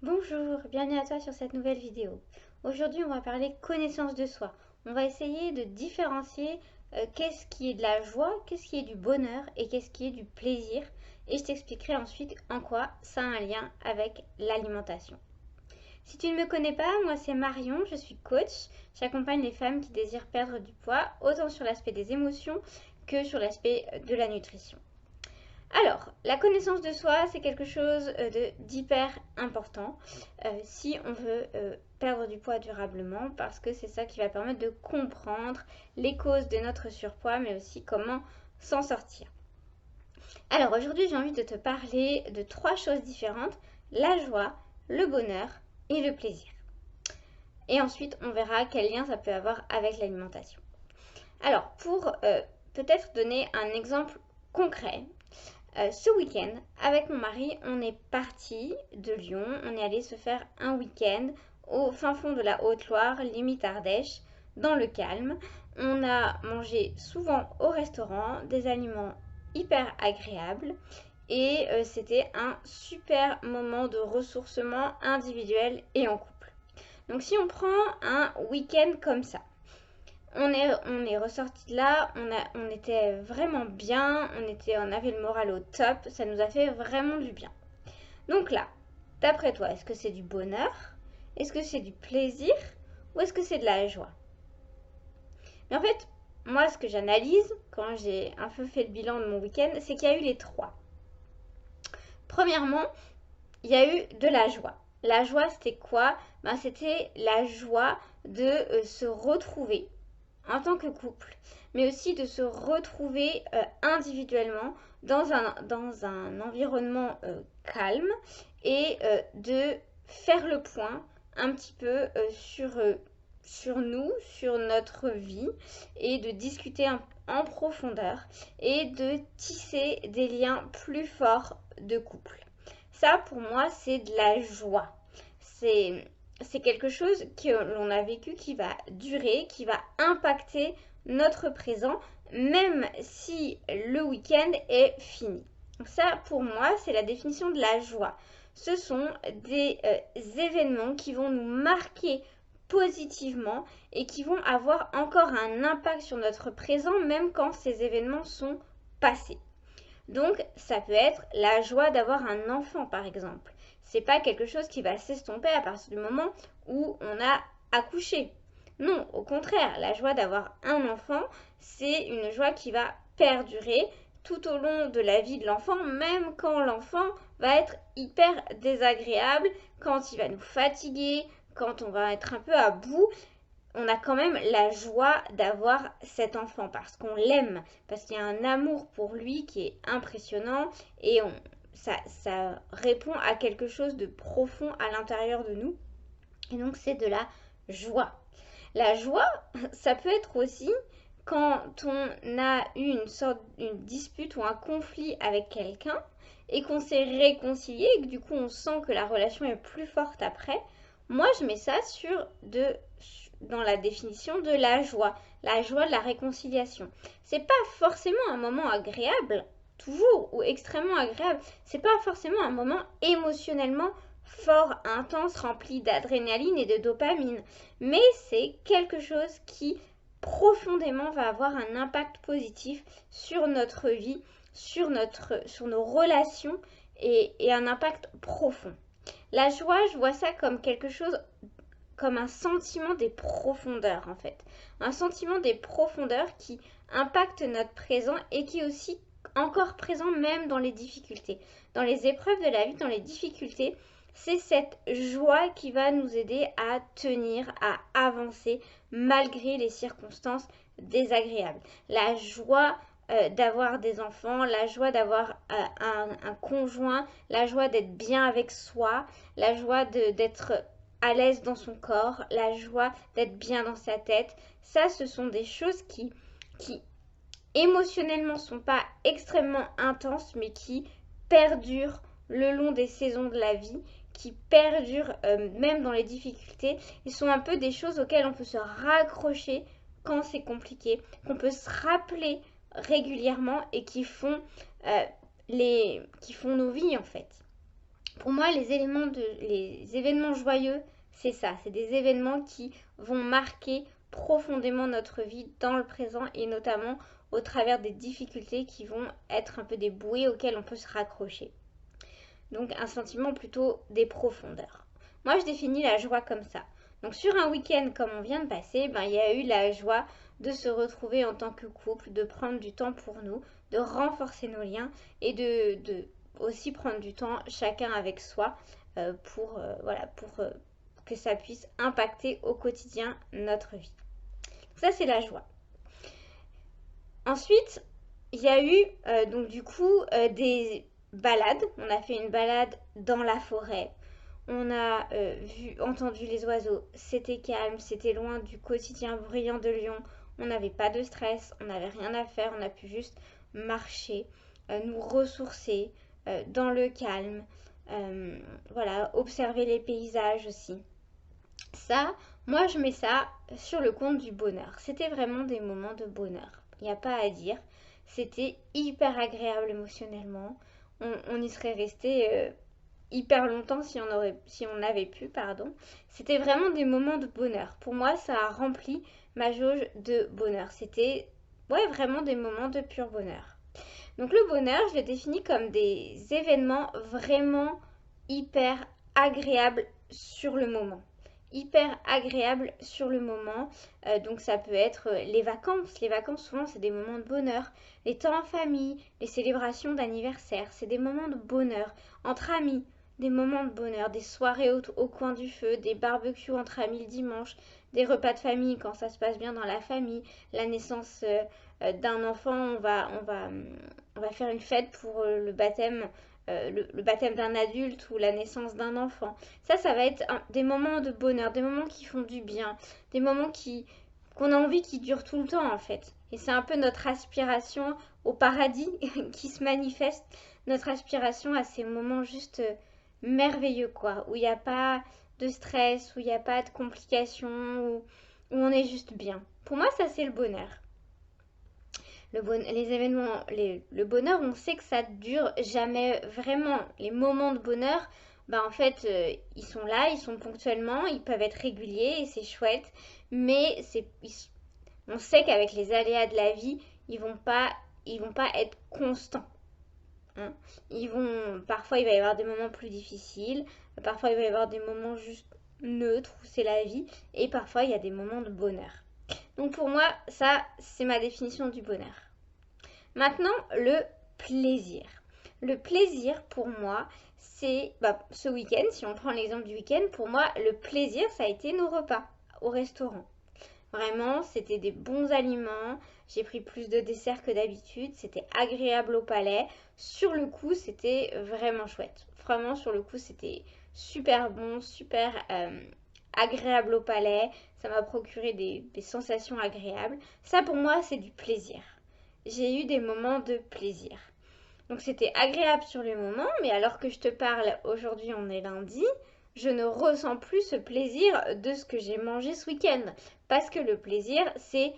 Bonjour, bienvenue à toi sur cette nouvelle vidéo. Aujourd'hui, on va parler connaissance de soi. On va essayer de différencier qu'est-ce qui est de la joie, qu'est-ce qui est du bonheur et qu'est-ce qui est du plaisir. Et je t'expliquerai ensuite en quoi ça a un lien avec l'alimentation. Si tu ne me connais pas, moi c'est Marion, je suis coach. J'accompagne les femmes qui désirent perdre du poids, autant sur l'aspect des émotions que sur l'aspect de la nutrition. Alors, la connaissance de soi, c'est quelque chose d'hyper important si on veut perdre du poids durablement, parce que c'est ça qui va permettre de comprendre les causes de notre surpoids, mais aussi comment s'en sortir. Alors aujourd'hui, j'ai envie de te parler de trois choses différentes: la joie, le bonheur et le plaisir. Et ensuite, on verra quel lien ça peut avoir avec l'alimentation. Alors, pour peut-être donner un exemple concret, ce week-end, avec mon mari, on est parti de Lyon. On est allé se faire un week-end au fin fond de la Haute-Loire, limite Ardèche, dans le calme. On a mangé souvent au restaurant, des aliments hyper agréables. Et c'était un super moment de ressourcement individuel et en couple. Donc si on prend un week-end comme ça, on est ressorti de là, on était vraiment bien, on avait le moral au top, ça nous a fait vraiment du bien. Donc là, d'après toi, est-ce que c'est du bonheur? Est-ce que c'est du plaisir? Ou est-ce que c'est de la joie? Mais en fait, moi, ce que j'analyse quand j'ai un peu fait le bilan de mon week-end, c'est qu'il y a eu les trois. Premièrement, il y a eu de la joie. La joie, c'était quoi? C'était la joie de se retrouver en tant que couple, mais aussi de se retrouver individuellement dans un environnement calme et de faire le point un petit peu sur nous, sur notre vie et de discuter en profondeur et de tisser des liens plus forts de couple. Ça, pour moi, c'est de la joie. C'est quelque chose que l'on a vécu qui va durer, qui va impacter notre présent, même si le week-end est fini. Donc ça, pour moi, c'est la définition de la joie. Ce sont des événements qui vont nous marquer positivement et qui vont avoir encore un impact sur notre présent, même quand ces événements sont passés. Donc, ça peut être la joie d'avoir un enfant, par exemple. C'est pas quelque chose qui va s'estomper à partir du moment où on a accouché. Non, au contraire, la joie d'avoir un enfant, c'est une joie qui va perdurer tout au long de la vie de l'enfant, même quand l'enfant va être hyper désagréable, quand il va nous fatiguer, quand on va être un peu à bout. On a quand même la joie d'avoir cet enfant parce qu'on l'aime, parce qu'il y a un amour pour lui qui est impressionnant et ça répond à quelque chose de profond à l'intérieur de nous. Et donc c'est de la joie. La joie, ça peut être aussi quand on a eu une dispute ou un conflit avec quelqu'un et qu'on s'est réconcilié et que du coup on sent que la relation est plus forte après. Moi, je mets ça dans la définition de la joie de la réconciliation. C'est pas forcément un moment agréable, toujours, ou extrêmement agréable. C'est pas forcément un moment émotionnellement fort, intense, rempli d'adrénaline et de dopamine. Mais c'est quelque chose qui profondément va avoir un impact positif sur notre vie, sur nos relations et un impact profond. La joie, je vois ça comme quelque chose, comme un sentiment des profondeurs en fait. Un sentiment des profondeurs qui impacte notre présent et qui est aussi encore présent même dans les difficultés. Dans les épreuves de la vie, dans les difficultés, c'est cette joie qui va nous aider à tenir, à avancer malgré les circonstances désagréables. La joie d'avoir des enfants, la joie d'avoir un conjoint, la joie d'être bien avec soi, la joie d'être à l'aise dans son corps, la joie d'être bien dans sa tête. Ça, ce sont des choses qui émotionnellement sont pas extrêmement intenses, mais qui perdurent le long des saisons de la vie, qui perdurent même dans les difficultés. Ils sont un peu des choses auxquelles on peut se raccrocher quand c'est compliqué, qu'on peut se rappeler régulièrement et qui font nos vies en fait. Pour moi, les événements joyeux, c'est ça. C'est des événements qui vont marquer profondément notre vie dans le présent et notamment au travers des difficultés qui vont être un peu des bouées auxquelles on peut se raccrocher. Donc un sentiment plutôt des profondeurs. Moi, je définis la joie comme ça. Donc sur un week-end comme on vient de passer, il y a eu la joie de se retrouver en tant que couple, de prendre du temps pour nous, de renforcer nos liens et de aussi prendre du temps chacun avec soi pour que ça puisse impacter au quotidien notre vie. Ça, c'est la joie. Ensuite, il y a eu donc du coup des balades. On a fait une balade dans la forêt. On a entendu les oiseaux. C'était calme, c'était loin du quotidien bruyant de Lyon. On n'avait pas de stress, on n'avait rien à faire. On a pu juste marcher, nous ressourcer dans le calme. Voilà, observer les paysages aussi. Ça, moi je mets ça sur le compte du bonheur. C'était vraiment des moments de bonheur. Il n'y a pas à dire. C'était hyper agréable émotionnellement. On y serait resté hyper longtemps si on avait pu, pardon. C'était vraiment des moments de bonheur. Pour moi, ça a rempli ma jauge de bonheur. C'était vraiment des moments de pur bonheur. Donc le bonheur, je le définis comme des événements vraiment hyper agréables sur le moment. Hyper agréable sur le moment. Donc ça peut être les vacances. Les vacances, souvent, c'est des moments de bonheur. Les temps en famille, les célébrations d'anniversaire, c'est des moments de bonheur. Entre amis, des moments de bonheur. Des soirées au coin du feu, des barbecues entre amis le dimanche, des repas de famille quand ça se passe bien dans la famille. La naissance d'un enfant, on va faire une fête pour le baptême le baptême d'un adulte ou la naissance d'un enfant. Ça va être des moments de bonheur, des moments qui font du bien, des moments qu'on a envie qui durent tout le temps en fait. Et c'est un peu notre aspiration au paradis qui se manifeste, notre aspiration à ces moments juste merveilleux quoi, où il n'y a pas de stress, où il n'y a pas de complications, où on est juste bien. Pour moi, ça c'est le bonheur. Les événements, le bonheur, on sait que ça dure jamais vraiment. Les moments de bonheur, en fait, ils sont là, ils sont ponctuellement, ils peuvent être réguliers et c'est chouette. Mais on sait qu'avec les aléas de la vie, ils vont pas être constants. Hein. Parfois, il va y avoir des moments plus difficiles. Parfois, il va y avoir des moments juste neutres où c'est la vie. Et parfois, il y a des moments de bonheur. Donc pour moi, ça, c'est ma définition du bonheur. Maintenant, le plaisir. Le plaisir, pour moi, c'est ce week-end, si on prend l'exemple du week-end, pour moi, le plaisir, ça a été nos repas au restaurant. Vraiment, c'était des bons aliments. J'ai pris plus de desserts que d'habitude. C'était agréable au palais. Sur le coup, c'était vraiment chouette. Vraiment, sur le coup, c'était super bon, super agréable au palais. Ça m'a procuré des sensations agréables. Ça, pour moi, c'est du plaisir. J'ai eu des moments de plaisir. Donc c'était agréable sur le moment, mais alors que je te parle, aujourd'hui on est lundi, je ne ressens plus ce plaisir de ce que j'ai mangé ce week-end. Parce que le plaisir, c'est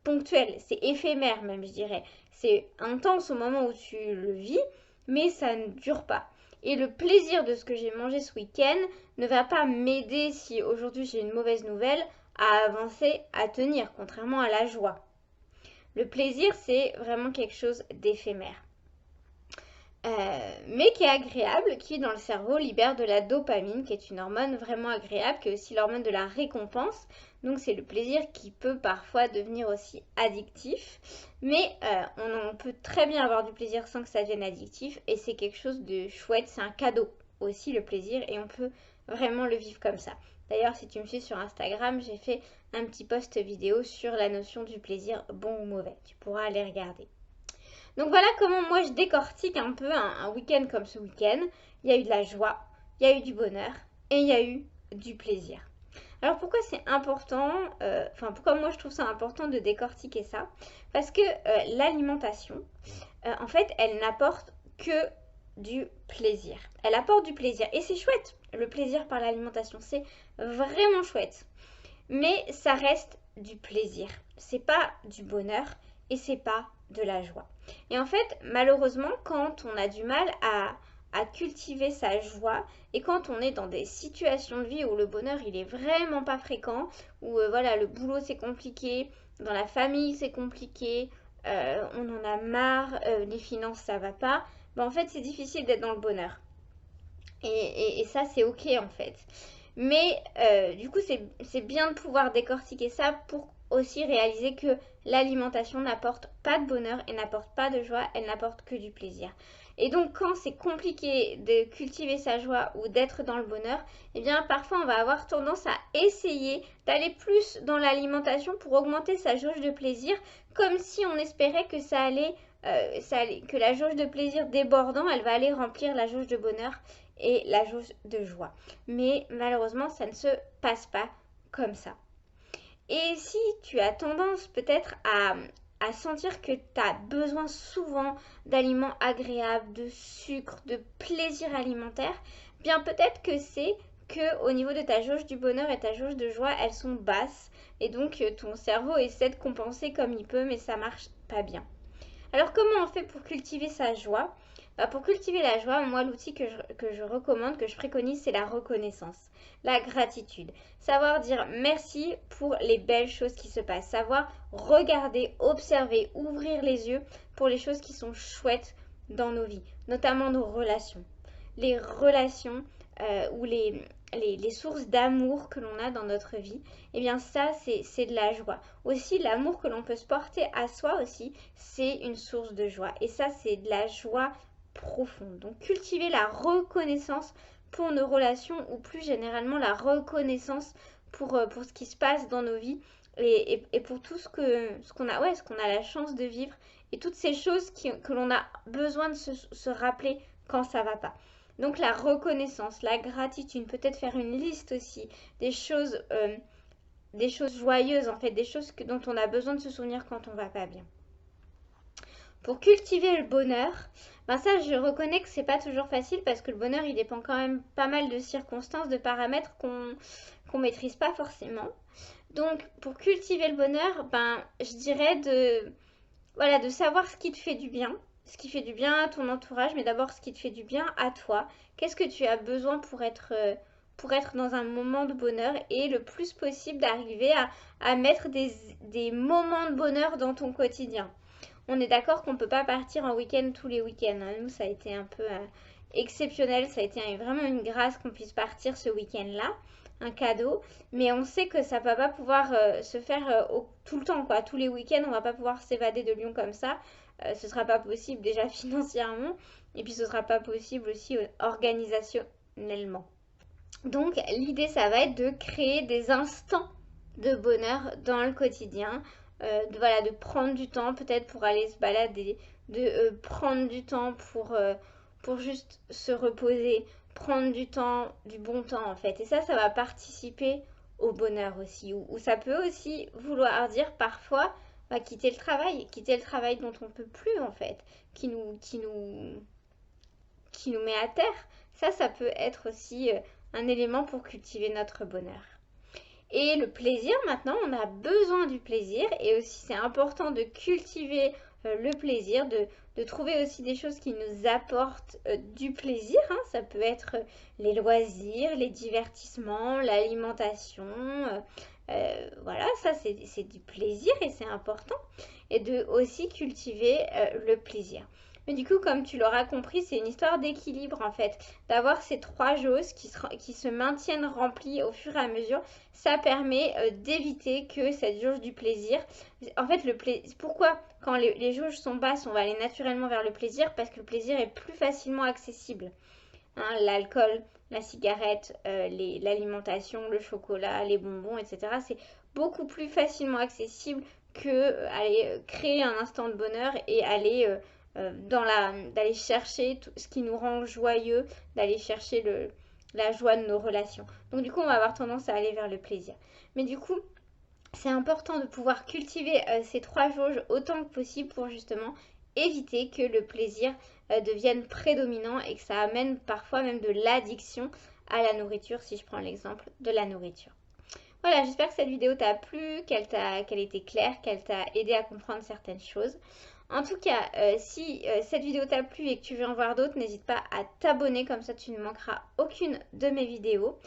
ponctuel, c'est éphémère même, je dirais. C'est intense au moment où tu le vis, mais ça ne dure pas. Et le plaisir de ce que j'ai mangé ce week-end ne va pas m'aider si aujourd'hui j'ai une mauvaise nouvelle à avancer, à tenir, contrairement à la joie. Le plaisir, c'est vraiment quelque chose d'éphémère. Mais qui est agréable, qui dans le cerveau libère de la dopamine, qui est une hormone vraiment agréable, qui est aussi l'hormone de la récompense. Donc c'est le plaisir qui peut parfois devenir aussi addictif. Mais on peut très bien avoir du plaisir sans que ça devienne addictif. Et c'est quelque chose de chouette, c'est un cadeau aussi le plaisir. Et on peut vraiment le vivre comme ça. D'ailleurs, si tu me suis sur Instagram, j'ai fait un petit post vidéo sur la notion du plaisir bon ou mauvais. Tu pourras aller regarder. Donc voilà comment moi je décortique un peu un week-end comme ce week-end. Il y a eu de la joie, il y a eu du bonheur et il y a eu du plaisir. Alors pourquoi c'est important, pourquoi moi je trouve ça important de décortiquer ça? Parce que l'alimentation, en fait, elle n'apporte que du plaisir. Elle apporte du plaisir et c'est chouette. Le plaisir par l'alimentation, c'est vraiment chouette. Mais ça reste du plaisir. C'est pas du bonheur et c'est pas de la joie. Et en fait, malheureusement, quand on a du mal à à cultiver sa joie. Et quand on est dans des situations de vie où le bonheur il est vraiment pas fréquent, où voilà, le boulot c'est compliqué, dans la famille c'est compliqué, on en a marre, les finances ça va pas, ben en fait c'est difficile d'être dans le bonheur. Et ça c'est ok en fait. Mais du coup c'est bien de pouvoir décortiquer ça pour aussi réaliser que l'alimentation n'apporte pas de bonheur et n'apporte pas de joie, elle n'apporte que du plaisir. Et donc quand c'est compliqué de cultiver sa joie ou d'être dans le bonheur, eh bien parfois on va avoir tendance à essayer d'aller plus dans l'alimentation pour augmenter sa jauge de plaisir, comme si on espérait que que la jauge de plaisir débordant, elle va aller remplir la jauge de bonheur et la jauge de joie. Mais malheureusement, ça ne se passe pas comme ça. Et si tu as tendance peut-être à sentir que tu as besoin souvent d'aliments agréables, de sucre, de plaisir alimentaire, bien peut-être que c'est que au niveau de ta jauge du bonheur et ta jauge de joie, elles sont basses et donc ton cerveau essaie de compenser comme il peut, mais ça marche pas bien. Alors comment on fait pour cultiver sa joie? Pour cultiver la joie, moi l'outil que je recommande, que je préconise, c'est la reconnaissance, la gratitude. Savoir dire merci pour les belles choses qui se passent. Savoir regarder, observer, ouvrir les yeux pour les choses qui sont chouettes dans nos vies, notamment nos relations. Les relations ou les sources d'amour que l'on a dans notre vie, eh bien ça c'est de la joie. Aussi l'amour que l'on peut se porter à soi aussi, c'est une source de joie. Et ça c'est de la joie profonde. Donc cultiver la reconnaissance pour nos relations ou plus généralement la reconnaissance pour ce qui se passe dans nos vies et pour tout ce qu'on a, ouais, ce qu'on a la chance de vivre et toutes ces choses que l'on a besoin de se rappeler quand ça va pas. Donc la reconnaissance, la gratitude, peut-être faire une liste aussi des choses joyeuses en fait, des choses dont on a besoin de se souvenir quand on va pas bien. Pour cultiver le bonheur, ben ça je reconnais que c'est pas toujours facile parce que le bonheur il dépend quand même pas mal de circonstances, de paramètres qu'on maîtrise pas forcément. Donc pour cultiver le bonheur, ben je dirais de savoir ce qui te fait du bien, ce qui fait du bien à ton entourage, mais d'abord ce qui te fait du bien à toi. Qu'est-ce que tu as besoin pour être dans un moment de bonheur et le plus possible d'arriver à mettre des moments de bonheur dans ton quotidien. On est d'accord qu'on ne peut pas partir en week-end tous les week-ends. Hein. Nous, ça a été un peu exceptionnel. Ça a été vraiment une grâce qu'on puisse partir ce week-end-là. Un cadeau. Mais on sait que ça ne va pas pouvoir se faire tout le temps. Quoi. Tous les week-ends, on ne va pas pouvoir s'évader de Lyon comme ça. Ce ne sera pas possible déjà financièrement. Et puis, ce ne sera pas possible aussi organisationnellement. Donc, l'idée, ça va être de créer des instants de bonheur dans le quotidien. De prendre du temps peut-être pour aller se balader, de prendre du temps pour juste se reposer, prendre du temps, du bon temps en fait. Et ça va participer au bonheur aussi. Ou ça peut aussi vouloir dire parfois quitter le travail dont on ne peut plus en fait, qui nous met à terre. Ça peut être aussi un élément pour cultiver notre bonheur. Et le plaisir, maintenant, on a besoin du plaisir et aussi c'est important de cultiver le plaisir, de trouver aussi des choses qui nous apportent du plaisir. Hein. Ça peut être les loisirs, les divertissements, l'alimentation. Voilà, ça c'est du plaisir et c'est important. Et de aussi cultiver le plaisir. Mais du coup, comme tu l'auras compris, c'est une histoire d'équilibre en fait. D'avoir ces trois jauges qui se maintiennent remplies au fur et à mesure, ça permet d'éviter que cette jauge du plaisir... En fait, pourquoi quand les jauges sont basses, on va aller naturellement vers le plaisir? Parce que le plaisir est plus facilement accessible. Hein, l'alcool, la cigarette, l'alimentation, le chocolat, les bonbons, etc. C'est beaucoup plus facilement accessible que aller créer un instant de bonheur et aller... d'aller chercher tout ce qui nous rend joyeux, d'aller chercher la joie de nos relations. Donc du coup, on va avoir tendance à aller vers le plaisir. Mais du coup, c'est important de pouvoir cultiver ces trois jauges autant que possible pour justement éviter que le plaisir devienne prédominant et que ça amène parfois même de l'addiction à la nourriture, si je prends l'exemple de la nourriture. Voilà, j'espère que cette vidéo t'a plu, qu'elle était claire, qu'elle t'a aidé à comprendre certaines choses. En tout cas, si cette vidéo t'a plu et que tu veux en voir d'autres, n'hésite pas à t'abonner, comme ça tu ne manqueras aucune de mes vidéos.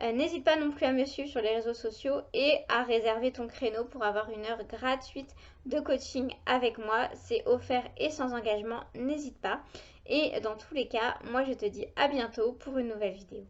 N'hésite pas non plus à me suivre sur les réseaux sociaux et à réserver ton créneau pour avoir une heure gratuite de coaching avec moi. C'est offert et sans engagement, n'hésite pas. Et dans tous les cas, moi je te dis à bientôt pour une nouvelle vidéo.